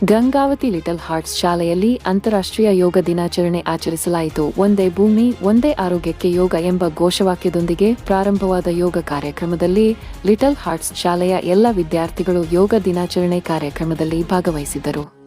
Gangavathi Little Hearts ಶಾಲೆಯಲ್ಲಿ ಅಂತಾರಾಷ್ಟ್ರೀಯ ಯೋಗ ದಿನಾಚರಣೆ ಆಚರಿಸಲಾಯಿತು. ಒಂದೇ ಭೂಮಿ ಒಂದೇ ಆರೋಗ್ಯಕ್ಕೆ ಯೋಗ ಎಂಬ ಘೋಷವಾಕ್ಯದೊಂದಿಗೆ ಪ್ರಾರಂಭವಾದ ಯೋಗ ಕಾರ್ಯಕ್ರಮದಲ್ಲಿ ಲಿಟಲ್ ಹಾರ್ಟ್ಸ್ ಶಾಲೆಯ ಎಲ್ಲ ವಿದ್ಯಾರ್ಥಿಗಳು ಯೋಗ ದಿನಾಚರಣೆ ಕಾರ್ಯಕ್ರಮದಲ್ಲಿ ಭಾಗವಹಿಸಿದರು.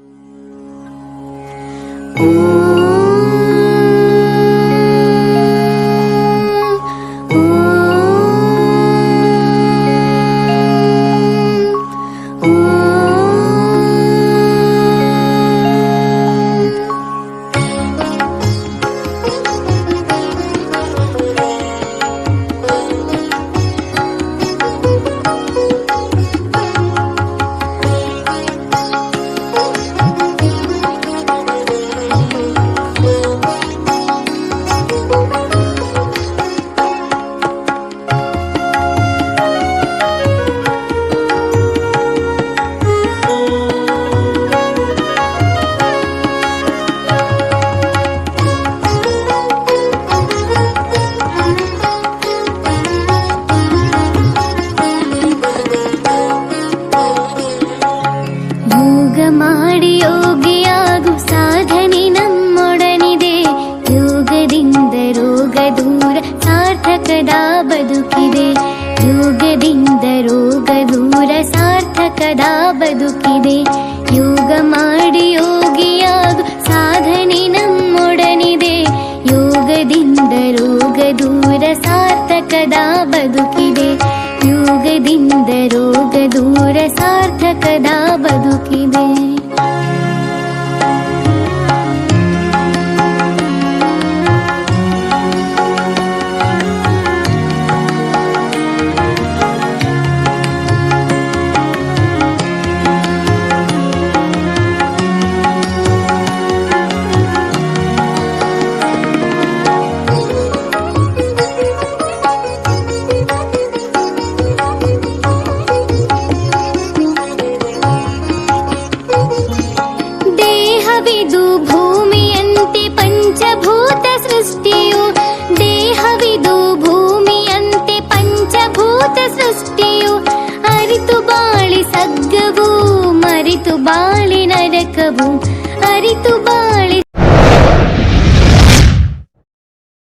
ಮಾಡಿ ಯೋಗಿಯಾಗು ಸಾಧನೆ ನಮ್ಮೊಡನಿದೆ. ಯೋಗದಿಂದ ರೋಗ ದೂರ ಸಾರ್ಥಕದ ಬದುಕಿದೆ. ಯೋಗದಿಂದ ರೋಗ ದೂರ ಸಾರ್ಥಕದ ಬದುಕಿದೆ. ಯೋಗ ಮಾಡಿ ಯೋಗಿಯಾಗು ಸಾಧನೆ ನಮ್ಮೊಡನಿದೆ. ಯೋಗದಿಂದ ರೋಗ ದೂರ ಸಾರ್ಥಕದ ಬದುಕಿದೆ. ಯೋಗದಿಂದ ರೋಗ ದೂರ ಸಾರ್ಥಕದ ಬದುಕಿದೆ. ದೇಹವಿದು ಭೂಮಿಯಂತೆ ಪಂಚಭೂತ ಸೃಷ್ಟಿಯು. ದೇಹವಿದು ಭೂಮಿಯಂತೆ ಪಂಚಭೂತ ಸೃಷ್ಟಿಯು. ಅರಿತು ಬಾಳಿ ಸಗ್ಗವು ಮರಿತು ಬಾಳಿ ನರಕವು. ಅರಿತು ಬಾಳಿ